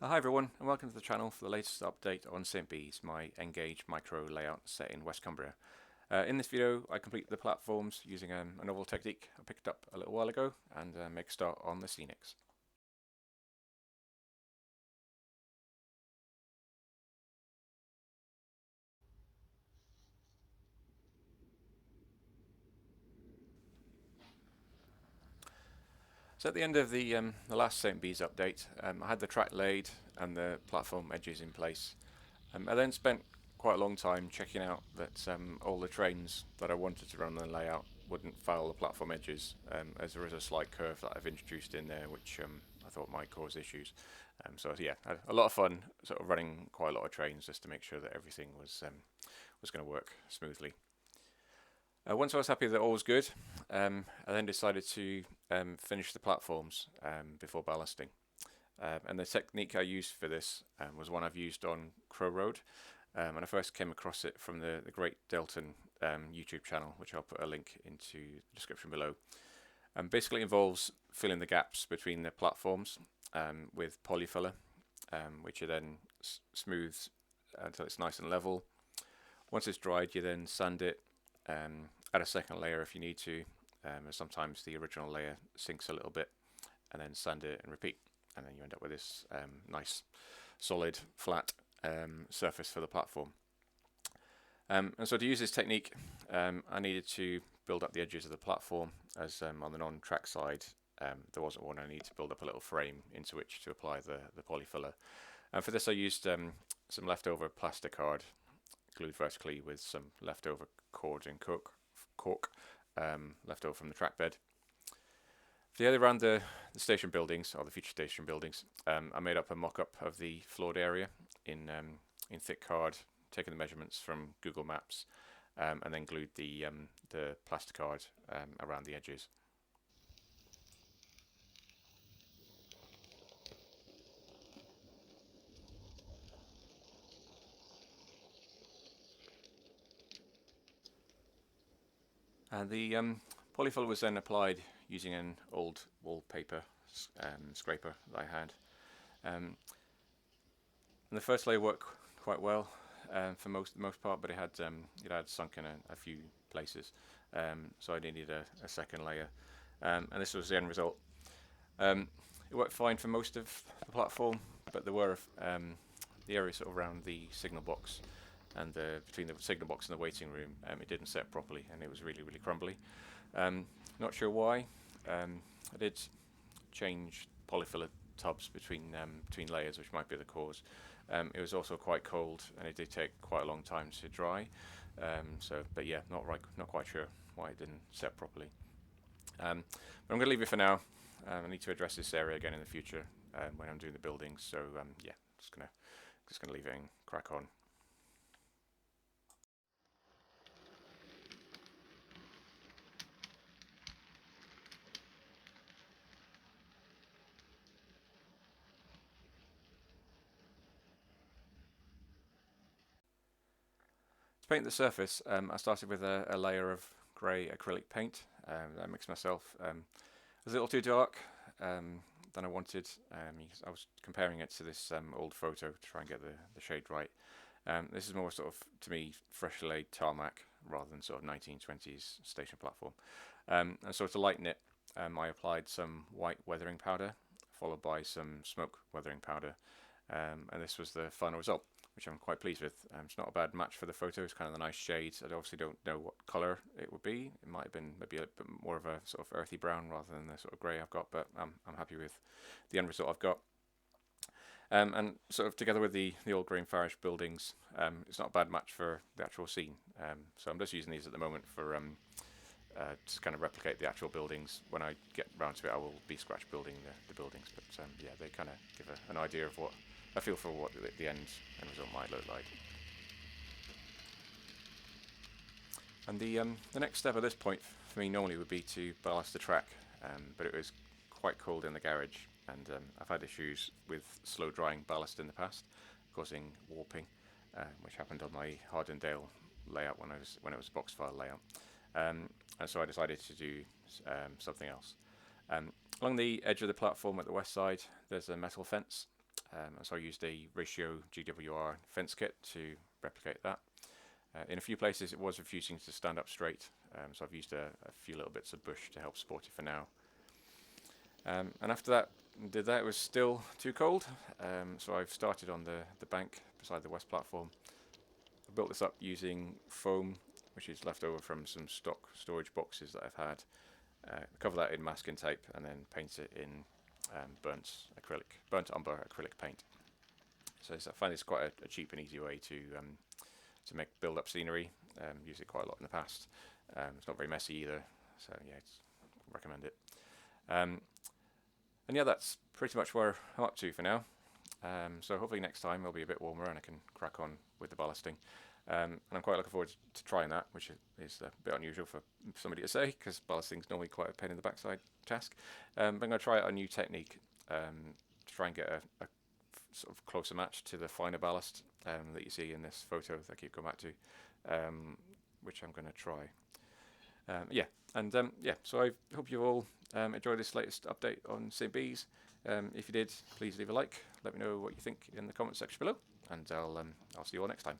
Hi everyone, and welcome to the channel for the latest update on St. Bees, my Engage micro layout set in West Cumbria. In this video I complete the platforms using a novel technique I picked up a little while ago and make a start on the scenics. So at the end of the last St. Bees update, I had the track laid and the platform edges in place. I then spent quite a long time checking out that all the trains that I wanted to run the layout wouldn't foul the platform edges, as there is a slight curve that I've introduced in there which I thought might cause issues. So yeah, I had a lot of fun sort of running quite a lot of trains just to make sure that everything was going to work smoothly. Once I was happy that all was good, I then decided to finish the platforms before ballasting. And the technique I used for this was one I've used on Crow Road, and I first came across it from the great Deltan YouTube channel, which I'll put a link into the description below. Basically involves filling the gaps between the platforms with polyfiller, which you then smooth until it's nice and level. Once it's dried, you then sand it, add a second layer if you need to, as sometimes the original layer sinks a little bit, and then sand it and repeat. And then you end up with this nice, solid, flat surface for the platform. And so to use this technique, I needed to build up the edges of the platform, as on the non-track side, there wasn't one. I needed to build up a little frame into which to apply the polyfiller. And for this I used some leftover plastic card glued vertically with some leftover cord and cork left over from the track bed. For the other around the station buildings, or the future station buildings, I made up a mock-up of the floored area in thick card, taking the measurements from Google Maps, and then glued the plastic card around the edges. And the polyfill was then applied using an old wallpaper scraper that I had. And the first layer worked quite well for the most part, but it had sunk in a few places, so I needed a second layer, and this was the end result. It worked fine for most of the platform, but there were the area sort of around the signal box and between the signal box and the waiting room, it didn't set properly, and it was really crumbly. Not sure why. I did change polyfiller tubs between layers, which might be the cause. It was also quite cold, and it did take quite a long time to dry. But yeah, not quite sure why it didn't set properly. But I'm going to leave it for now. I need to address this area again in the future when I'm doing the buildings. So yeah, just gonna leave it and crack on. To paint the surface, I started with a layer of grey acrylic paint that I mixed myself. It was a little too dark than I wanted. I was comparing it to this old photo to try and get the shade right. This is more sort of, to me, freshly laid tarmac rather than sort of 1920s station platform. And so to lighten it, I applied some white weathering powder, followed by some smoke weathering powder, and this was the final result, which I'm quite pleased with. It's not a bad match for the photo. It's kind of the nice shades. I obviously don't know what colour it would be. It might have been maybe a bit more of a sort of earthy brown rather than the sort of grey I've got, but I'm happy with the end result I've got. And sort of together with the old Green Farish buildings, it's not a bad match for the actual scene. So I'm just using these at the moment for to kind of replicate the actual buildings. When I get round to it, I will be scratch building the buildings. But yeah, they kind of give an idea of what a feel for what the end result might look like. And the next step at this point for me normally would be to ballast the track, but it was quite cold in the garage, and I've had issues with slow drying ballast in the past, causing warping, which happened on my Hardendale layout when it was a box file layout. And so I decided to do something else. Along the edge of the platform at the west side, there's a metal fence, So I used a ratio GWR fence kit to replicate that. In a few places it was refusing to stand up straight, so I've used a few little bits of bush to help support it for now. And after that, it was still too cold, so I've started on the bank beside the west platform. I built this up using foam, which is left over from some stock storage boxes that I've had. Cover that in masking tape and then paint it in burnt umber acrylic paint. So I find this quite a cheap and easy way to build up scenery. Used it quite a lot in the past. It's not very messy either, so yeah, I recommend it. And yeah, that's pretty much where I'm up to for now. So hopefully next time it'll be a bit warmer and I can crack on with the ballasting. And I'm quite looking forward to trying that, which is a bit unusual for somebody to say, because ballasting is normally quite a pain in the backside task. But I'm going to try out a new technique to try and get a sort of closer match to the finer ballast that you see in this photo that I keep going back to, which I'm going to try. So I hope you all enjoyed this latest update on St. Bees. If you did, please leave a like. Let me know what you think in the comment section below, and I'll see you all next time.